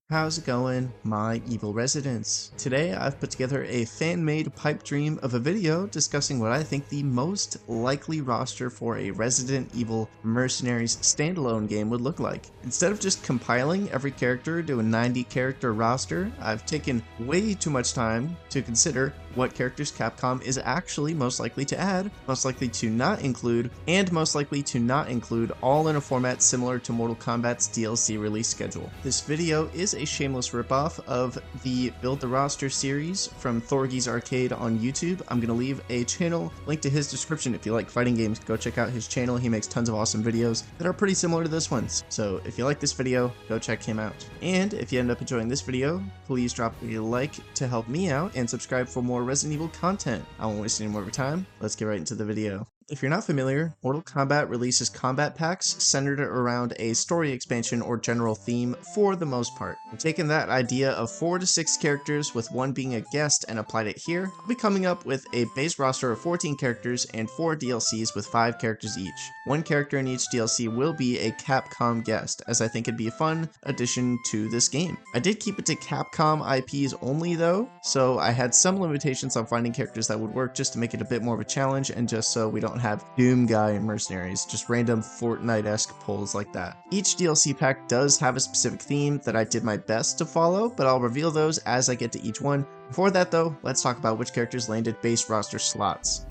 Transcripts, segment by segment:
How's it going, my evil residents? Today I've put together a fan-made pipe dream of a video discussing what I think the most likely roster for a Resident Evil Mercenaries standalone game would look like. Instead of just compiling every character to a 90 character roster, I've taken way too much time to consider what characters Capcom is actually most likely to add, most likely to not include, and most likely to not include, all in a format similar to Mortal Kombat's DLC release schedule. This video is a shameless ripoff of the Build the Roster series from Thorgy's Arcade on YouTube. I'm going to leave a channel link to his description. If you like fighting games, go check out his channel. He makes tons of awesome videos that are pretty similar to this one's. So if you like this video, go check him out. And if you end up enjoying this video, please drop a like to help me out and subscribe for more Resident Evil content. I won't waste any more of your time. Let's get right into the video. If you're not familiar, Mortal Kombat releases combat packs centered around a story expansion or general theme for the most part. I've taken that idea of 4 to 6 characters with one being a guest and applied it here. I'll be coming up with a base roster of 14 characters and 4 DLCs with 5 characters each. One character in each DLC will be a Capcom guest, as I think it'd be a fun addition to this game. I did keep it to Capcom IPs only though, so I had some limitations on finding characters that would work just to make it a bit more of a challenge and just so we don't have Doom Guy and Mercenaries, just random Fortnite-esque pulls like that. Each DLC pack does have a specific theme that I did my best to follow, but I'll reveal those as I get to each one. Before that though, let's talk about which characters landed base roster slots.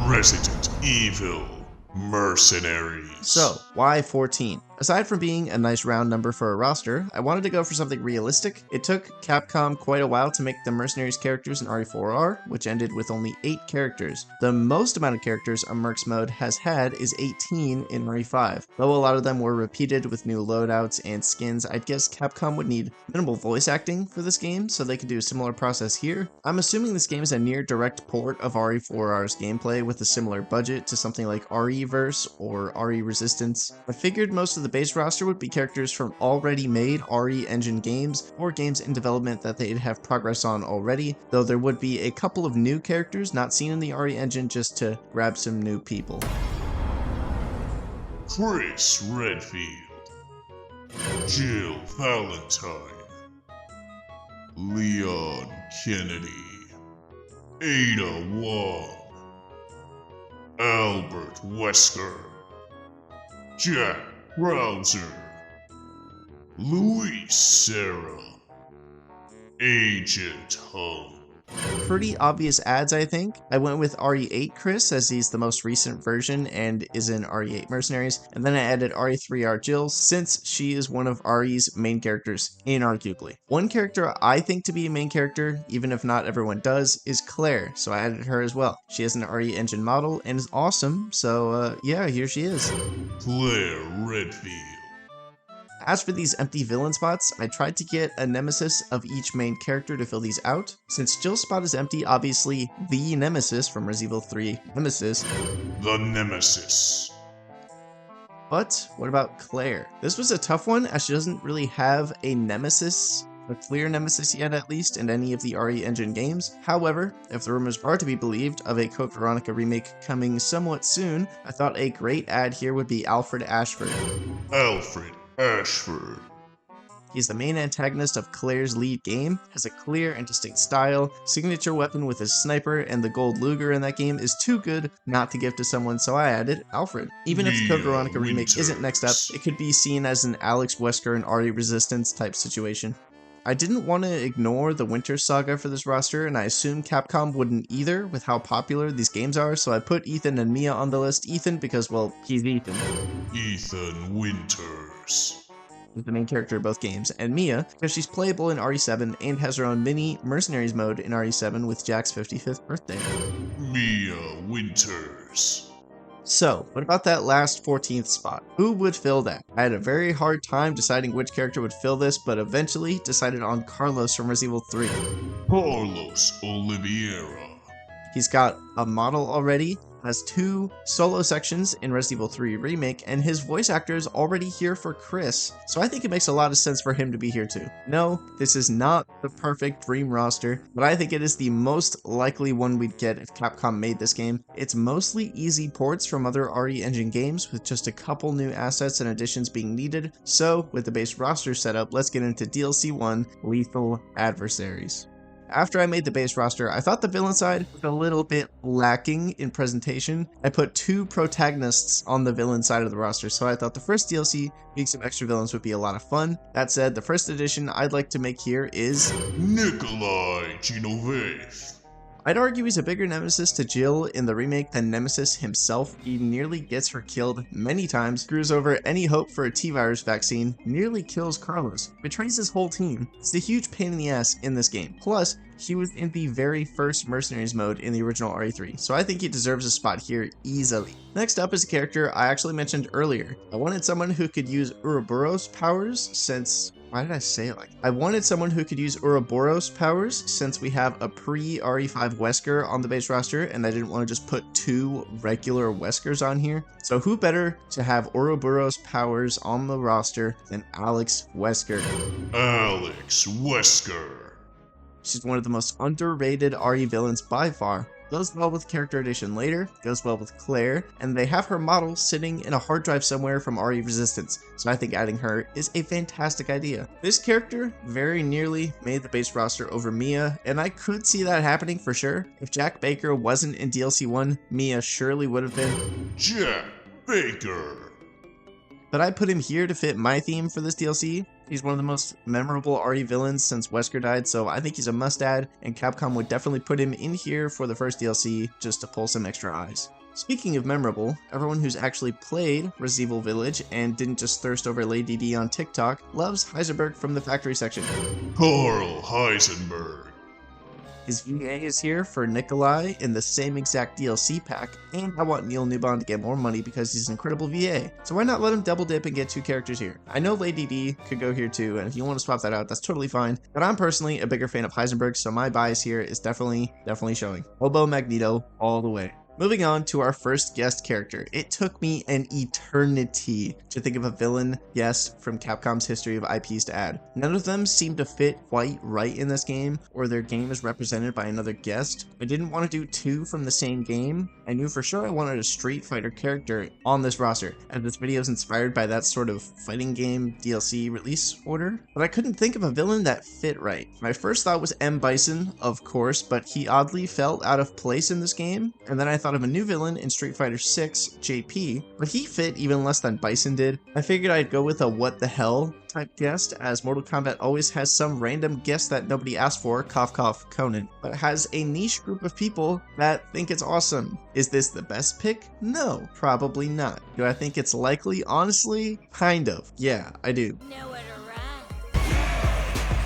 Resident Evil Mercenaries. So, why 14? Aside from being a nice round number for a roster, I wanted to go for something realistic. It took Capcom quite a while to make the Mercenaries characters in RE4R, which ended with only 8 characters. The most amount of characters a Mercs mode has had is 18 in RE5. Though a lot of them were repeated with new loadouts and skins, I'd guess Capcom would need minimal voice acting for this game, so they could do a similar process here. I'm assuming this game is a near direct port of RE4R's gameplay with a similar budget to something like RE-verse or RE Resistance. I figured most of the base roster would be characters from already made RE engine games or games in development that they'd have progress on already, though there would be a couple of new characters not seen in the RE engine just to grab some new people. Chris Redfield, Jill Valentine, Leon Kennedy, Ada Wong, Albert Wesker, Jack Krauser, Luis Serra, Agent Hung. Pretty obvious adds, I think. I went with RE8 Chris, as he's the most recent version and is in RE8 Mercenaries, and then I added RE3R Jill, since she is one of RE's main characters, inarguably. One character I think to be a main character, even if not everyone does, is Claire, so I added her as well. She has an RE engine model and is awesome, so yeah, here she is. Claire Redfield. As for these empty villain spots, I tried to get a nemesis of each main character to fill these out. Since Jill's spot is empty, obviously the nemesis from Resident Evil 3 Nemesis. The Nemesis. But what about Claire? This was a tough one, as she doesn't really have a nemesis, a clear nemesis yet at least, in any of the RE engine games. However, if the rumors are to be believed of a Code Veronica remake coming somewhat soon, I thought a great add here would be Alfred Ashford. Alfred Ashford. He's the main antagonist of Claire's lead game, has a clear and distinct style, signature weapon with his sniper, and the gold Luger in that game is too good not to give to someone, so I added Alfred. Even if the Code Veronica remake isn't next up, it could be seen as an Alex Wesker and RE Resistance type situation. I didn't want to ignore the Winter Saga for this roster, and I assumed Capcom wouldn't either with how popular these games are, so I put Ethan and Mia on the list. Ethan because, well, he's Ethan. Ethan Winters. He's the main character of both games, and Mia because she's playable in RE7 and has her own mini Mercenaries mode in RE7 with Jack's 55th birthday. Mia Winters. So, what about that last 14th spot? Who would fill that? I had a very hard time deciding which character would fill this, but eventually decided on Carlos from Resident Evil 3. Carlos Oliveira. He's got a model already, has 2 solo sections in Resident Evil 3 Remake, and his voice actor is already here for Chris, so I think it makes a lot of sense for him to be here too. No, this is not the perfect dream roster, but I think it is the most likely one we'd get if Capcom made this game. It's mostly easy ports from other RE Engine games with just a couple new assets and additions being needed, so with the base roster setup, let's get into DLC 1, Lethal Adversaries. After I made the base roster, I thought the villain side was a little bit lacking in presentation. I put 2 protagonists on the villain side of the roster, so I thought the first DLC, being some extra villains, would be a lot of fun. That said, the first addition I'd like to make here is Nikolai Genovese. I'd argue he's a bigger nemesis to Jill in the remake than Nemesis himself. He nearly gets her killed many times, screws over any hope for a T-virus vaccine, nearly kills Carlos, betrays his whole team. It's a huge pain in the ass in this game. Plus, he was in the very first Mercenaries mode in the original RE3, so I think he deserves a spot here easily. Next up is a character I actually mentioned earlier. I wanted someone who could use Ouroboros powers since... Why did I say it like that? I wanted someone who could use Ouroboros powers since we have a pre-RE5 Wesker on the base roster, and I didn't want to just put 2 regular Weskers on here. So who better to have Ouroboros powers on the roster than Alex Wesker? Alex Wesker. She's one of the most underrated RE villains by far. Goes well with character addition later, goes well with Claire, and they have her model sitting in a hard drive somewhere from RE Resistance, so I think adding her is a fantastic idea. This character very nearly made the base roster over Mia, and I could see that happening for sure. If Jack Baker wasn't in DLC 1, Mia surely would have been. Jack Baker. But I put him here to fit my theme for this DLC. He's one of the most memorable RE villains since Wesker died, so I think he's a must-add, and Capcom would definitely put him in here for the first DLC just to pull some extra eyes. Speaking of memorable, everyone who's actually played Resident Evil Village and didn't just thirst over Lady D on TikTok loves Heisenberg from the factory section. Carl Heisenberg. His VA is here for Nikolai in the same exact DLC pack, and I want Neil Newbon to get more money because he's an incredible VA. So why not let him double dip and get 2 characters here? I know Lady D could go here too, and if you want to swap that out, that's totally fine. But I'm personally a bigger fan of Heisenberg, so my bias here is definitely showing. Hobo Magneto all the way. Moving on to our first guest character. It took me an eternity to think of a villain guest from Capcom's history of IPs to add. None of them seem to fit quite right in this game, or their game is represented by another guest. I didn't want to do 2 from the same game. I knew for sure I wanted a Street Fighter character on this roster, and this video is inspired by that sort of fighting game DLC release order, but I couldn't think of a villain that fit right. My first thought was M. Bison, of course, but he oddly felt out of place in this game, and then I thought of a new villain in Street Fighter 6, JP, but he fit even less than Bison did. I figured I'd go with a what the hell type guest, as Mortal Kombat always has some random guest that nobody asked for, cough cough Conan, but has a niche group of people that think it's awesome. Is this the best pick? No, probably not. Do I think it's likely? Honestly, kind of. Yeah, I do. Nowhere to run.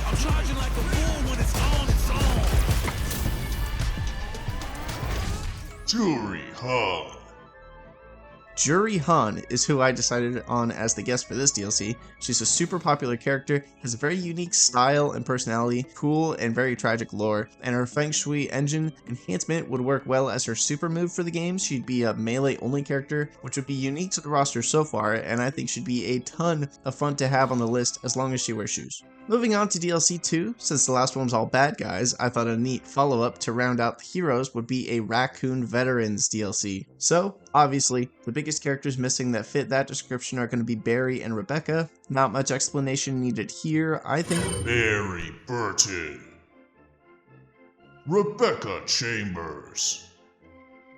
I'm charging like a fool when it's on. Juri Han. Juri Han is who I decided on as the guest for this DLC. She's a super popular character, has a very unique style and personality, cool and very tragic lore, and her Feng Shui engine enhancement would work well as her super move for the game. She'd be a melee only character, which would be unique to the roster so far, and I think should be a ton of fun to have on the list as long as she wears shoes. Moving on to DLC 2, since the last one was all bad guys, I thought a neat follow-up to round out the heroes would be a Raccoon Veterans DLC. So, obviously, the biggest characters missing that fit that description are going to be Barry and Rebecca. Not much explanation needed here, I think. Barry Burton. Rebecca Chambers.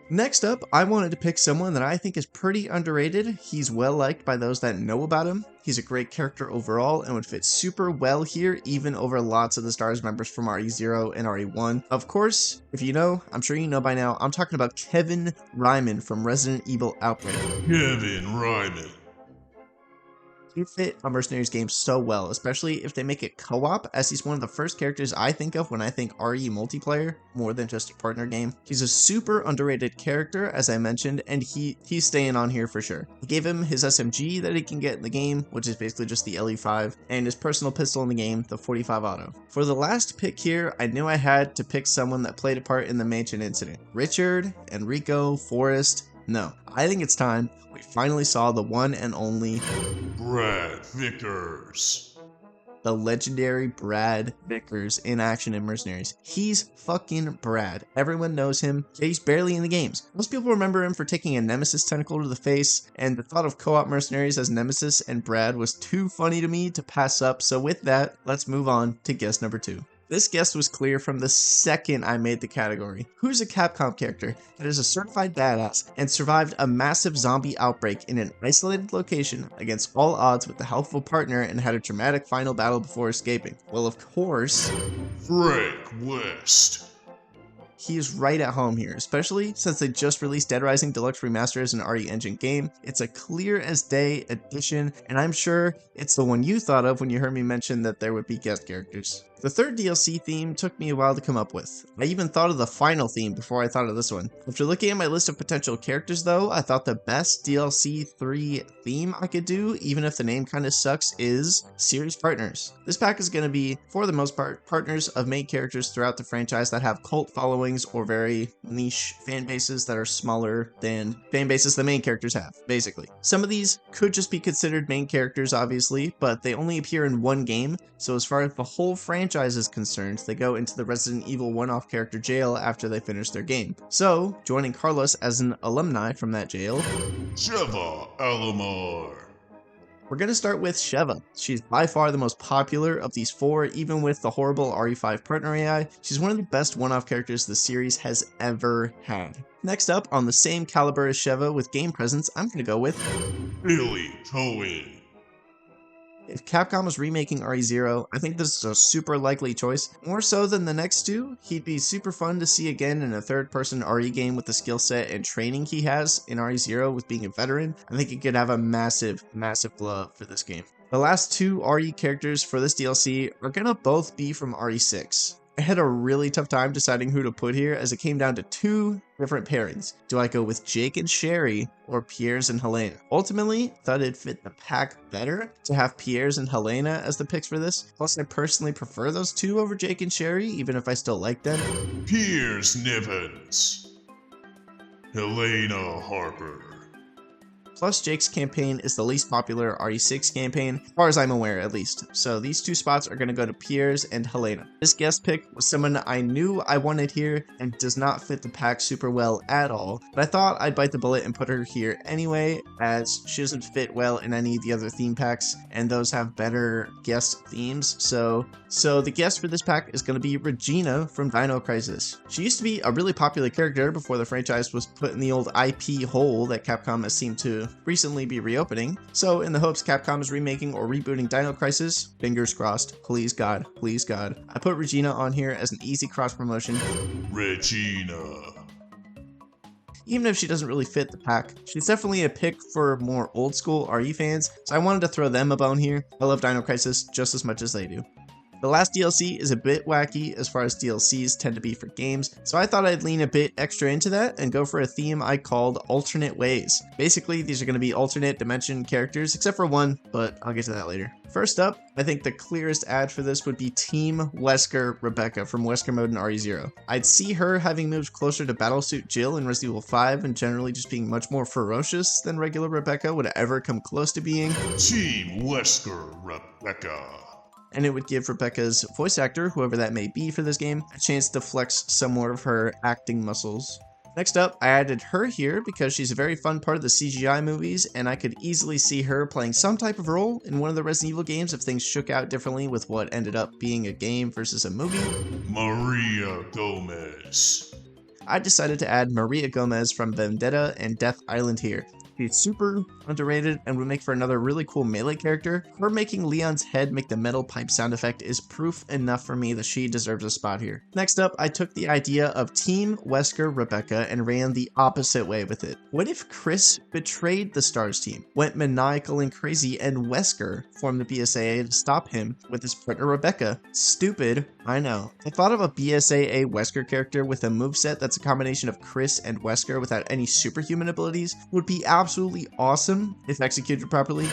Next up, I wanted to pick someone that I think is pretty underrated. He's well liked by those that know about him. He's a great character overall and would fit super well here, even over lots of the STARS members from RE0 and RE1. Of course, if you know, I'm sure you know by now, I'm talking about Kevin Ryman from Resident Evil Outbreak. Kevin Ryman. He fit a Mercenaries game so well, especially if they make it co-op, as he's one of the first characters I think of when I think RE multiplayer, more than just a partner game. He's a super underrated character, as I mentioned, and he's staying on here for sure. I gave him his SMG that he can get in the game, which is basically just the LE5, and his personal pistol in the game, the 45 auto. For the last pick here, I knew I had to pick someone that played a part in the mansion incident. Richard, Enrico, Forrest. No, I think it's time we finally saw the one and only Brad Vickers. The legendary Brad Vickers in action in Mercenaries. He's fucking Brad. Everyone knows him, yet he's barely in the games. Most people remember him for taking a Nemesis tentacle to the face, and the thought of co-op Mercenaries as Nemesis and Brad was too funny to me to pass up, so with that, let's move on to guess number 2. This guess was clear from the second I made the category. Who's a Capcom character that is a certified badass and survived a massive zombie outbreak in an isolated location against all odds with the help of a partner and had a dramatic final battle before escaping? Well, of course, Frank West. he is right at home here, especially since they just released Dead Rising Deluxe Remaster as an RE Engine game. It's a clear as day addition, and I'm sure it's the one you thought of when you heard me mention that there would be guest characters. The third DLC theme took me a while to come up with. I even thought of the final theme before I thought of this one. After looking at my list of potential characters though, I thought the best DLC 3 theme I could do, even if the name kinda sucks, is Series Partners. This pack is going to be, for the most part, partners of main characters throughout the franchise that have cult followings or very niche fan bases that are smaller than fan bases the main characters have, basically. Some of these could just be considered main characters, obviously, but they only appear in one game, so as far as the whole franchise is concerned, they go into the Resident Evil one-off character jail after they finish their game. So, joining Carlos as an alumni from that jail, Sheva Alomar. we're going to start with Sheva. She's by far the most popular of these four, even with the horrible RE5 partner AI. She's one of the best one-off characters the series has ever had. Next up, on the same caliber as Sheva with game presence, I'm going to go with Billy Cohen. If Capcom was remaking RE0, I think this is a super likely choice. More so than the next two, he'd be super fun to see again in a third-person RE game with the skill set and training he has in RE0 with being a veteran. I think he could have a massive, massive love for this game. The last two RE characters for this DLC are gonna both be from RE6. I had a really tough time deciding who to put here as it came down to two different pairings. Do I go with Jake and Sherry or Piers and Helena? Ultimately, thought it'd fit the pack better to have Piers and Helena as the picks for this. Plus, I personally prefer those two over Jake and Sherry, even if I still like them. Piers Nivens. Helena Harper. Plus, Jake's campaign is the least popular RE6 campaign, as far as I'm aware at least. So these two spots are going to go to Piers and Helena. This guest pick was someone I knew I wanted here and does not fit the pack super well at all, but I thought I'd bite the bullet and put her here anyway, as she doesn't fit well in any of the other theme packs, and those have better guest themes. So the guest for this pack is going to be Regina from Dino Crisis. She used to be a really popular character before the franchise was put in the old IP hole that Capcom has seemed to recently be reopening. So in the hopes Capcom is remaking or rebooting Dino Crisis, fingers crossed, please God, I put Regina on here as an easy cross promotion. Regina. Even if she doesn't really fit the pack, she's definitely a pick for more old school RE fans, so I wanted to throw them a bone here. I love Dino Crisis just as much as they do. The last DLC is a bit wacky as far as DLCs tend to be for games, so I thought I'd lean a bit extra into that and go for a theme I called Alternate Ways. Basically, these are going to be alternate dimension characters, except for one, but I'll get to that later. First up, I think the clearest ad for this would be Team Wesker Rebecca from Wesker Mode in RE0. I'd see her having moved closer to Battlesuit Jill in Resident Evil 5 and generally just being much more ferocious than regular Rebecca would ever come close to being. Team Wesker Rebecca. And it would give Rebecca's voice actor, whoever that may be for this game, a chance to flex some more of her acting muscles. Next up, I added her here because she's a very fun part of the CGI movies, and I could easily see her playing some type of role in one of the Resident Evil games if things shook out differently with what ended up being a game versus a movie. Maria Gomez. I decided to add Maria Gomez from Vendetta and Death Island here. She's super underrated and would make for another really cool melee character. Her making Leon's head make the metal pipe sound effect is proof enough for me that she deserves a spot here. Next up, I took the idea of Team Wesker Rebecca and ran the opposite way with it. What if Chris betrayed the STARS team, went maniacal and crazy, and Wesker formed the BSAA to stop him with his partner Rebecca? Stupid, I know. I thought of a BSAA Wesker character with a moveset that's a combination of Chris and Wesker without any superhuman abilities would be absolutely awesome if executed properly.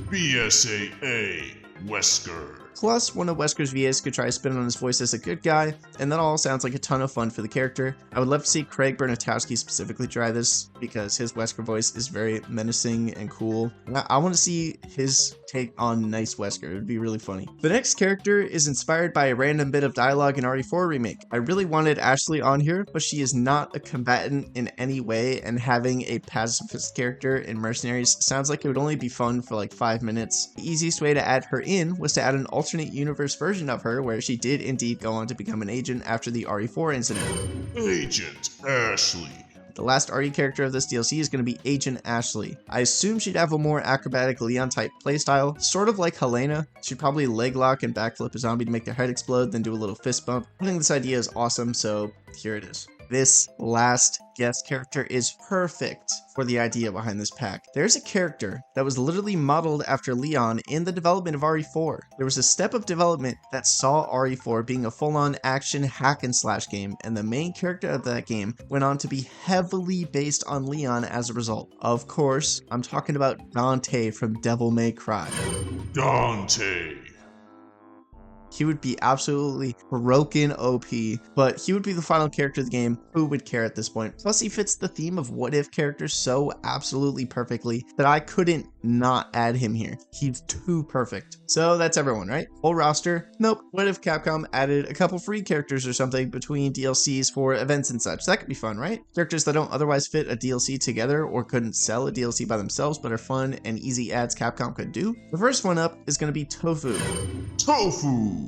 BSAA Wesker. Plus, one of Wesker's VAs could try to spin on his voice as a good guy, and that all sounds like a ton of fun for the character. I would love to see Craig Bernatowski specifically try this, because his Wesker voice is very menacing and cool. I want to see his take on nice Wesker. It would be really funny. The next character is inspired by a random bit of dialogue in RE4 Remake. I really wanted Ashley on here, but she is not a combatant in any way, and having a pacifist character in Mercenaries sounds like it would only be fun for like 5 minutes. The easiest way to add her in was to add an alternate universe version of her where she did indeed go on to become an agent after the RE4 incident. Agent Ashley. The last RE character of this DLC is going to be Agent Ashley. I assume she'd have a more acrobatic Leon type playstyle, sort of like Helena. She'd probably leg lock and backflip a zombie to make their head explode, then do a little fist bump. I think this idea is awesome, so here it is. This last guest character is perfect for the idea behind this pack. There's a character that was literally modeled after Leon in the development of RE4. There was a step of development that saw RE4 being a full-on action hack and slash game, and the main character of that game went on to be heavily based on Leon as a result. Of course, I'm talking about Dante from Devil May Cry. Dante. He would be absolutely broken OP, but he would be the final character of the game. Who would care at this point? Plus, he fits the theme of what if characters so absolutely perfectly that I couldn't not add him here. He's too perfect. So that's everyone, right? Full roster? Nope. What if Capcom added a couple free characters or something between DLCs for events and such? That could be fun, right? Characters that don't otherwise fit a DLC together or couldn't sell a DLC by themselves but are fun and easy adds Capcom could do. The first one up is going to be Tofu. Tofu.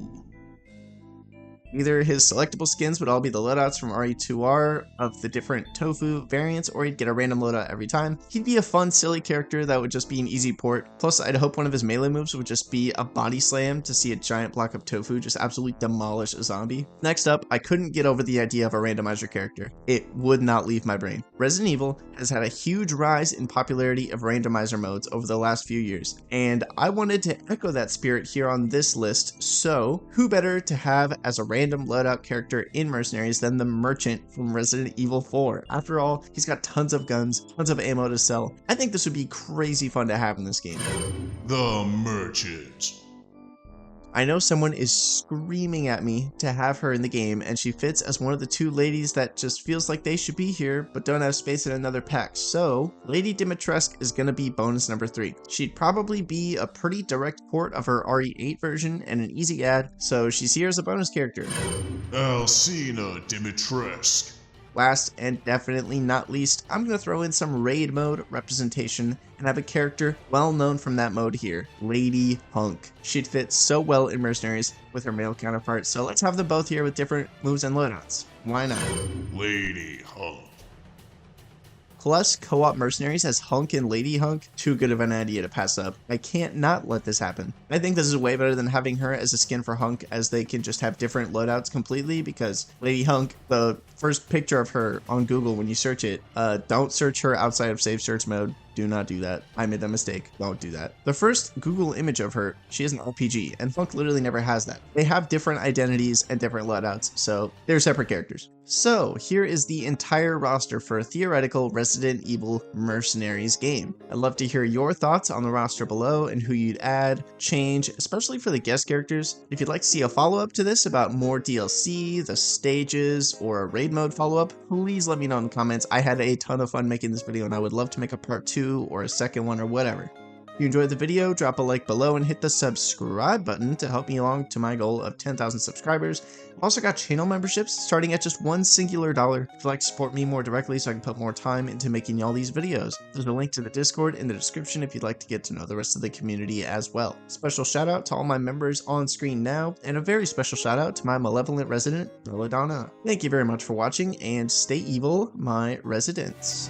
Either his selectable skins would all be the loadouts from RE2R of the different Tofu variants, or he'd get a random loadout every time. He'd be a fun, silly character that would just be an easy port. Plus, I'd hope one of his melee moves would just be a body slam to see a giant block of Tofu just absolutely demolish a zombie. Next up, I couldn't get over the idea of a randomizer character. It would not leave my brain. Resident Evil has had a huge rise in popularity of randomizer modes over the last few years, and I wanted to echo that spirit here on this list, so who better to have as a random loadout character in Mercenaries than the Merchant from Resident Evil 4. After all, he's got tons of guns, tons of ammo to sell. I think this would be crazy fun to have in this game. The Merchant. I know someone is screaming at me to have her in the game, and she fits as one of the two ladies that just feels like they should be here but don't have space in another pack. So Lady Dimitrescu is going to be bonus number 3. She'd probably be a pretty direct port of her RE8 version and an easy add, so she's here as a bonus character. Alcina Dimitrescu. Last and definitely not least, I'm going to throw in some raid mode representation and have a character well known from that mode here, Lady Hunk. She'd fit so well in Mercenaries with her male counterpart, so let's have them both here with different moves and loadouts. Why not? Lady Hunk. Plus, co-op Mercenaries as Hunk and Lady Hunk, too good of an idea to pass up. I can't not let this happen. I think this is way better than having her as a skin for Hunk, as they can just have different loadouts completely, because Lady Hunk, the first picture of her on Google when you search it, don't search her outside of safe search mode. Do not do that. I made that mistake. Don't do that. The first Google image of her, she is an RPG, and Hunk literally never has that. They have different identities and different loadouts, so they're separate characters. So here is the entire roster for a theoretical Resident Evil Mercenaries game. I'd love to hear your thoughts on the roster below and who you'd add, change, especially for the guest characters. If you'd like to see a follow-up to this about more DLC, the stages, or a raid mode follow-up, please let me know in the comments. I had a ton of fun making this video and I would love to make a part 2 or a second one or whatever. If you enjoyed the video, drop a like below and hit the subscribe button to help me along to my goal of 10,000 subscribers. I've also got channel memberships starting at just $1 singular. If you'd like to support me more directly so I can put more time into making y'all these videos, there's a link to the Discord in the description if you'd like to get to know the rest of the community as well. Special shout out to all my members on screen now, and a very special shout out to my malevolent resident, Belladonna. Thank you very much for watching, and stay evil, my residents.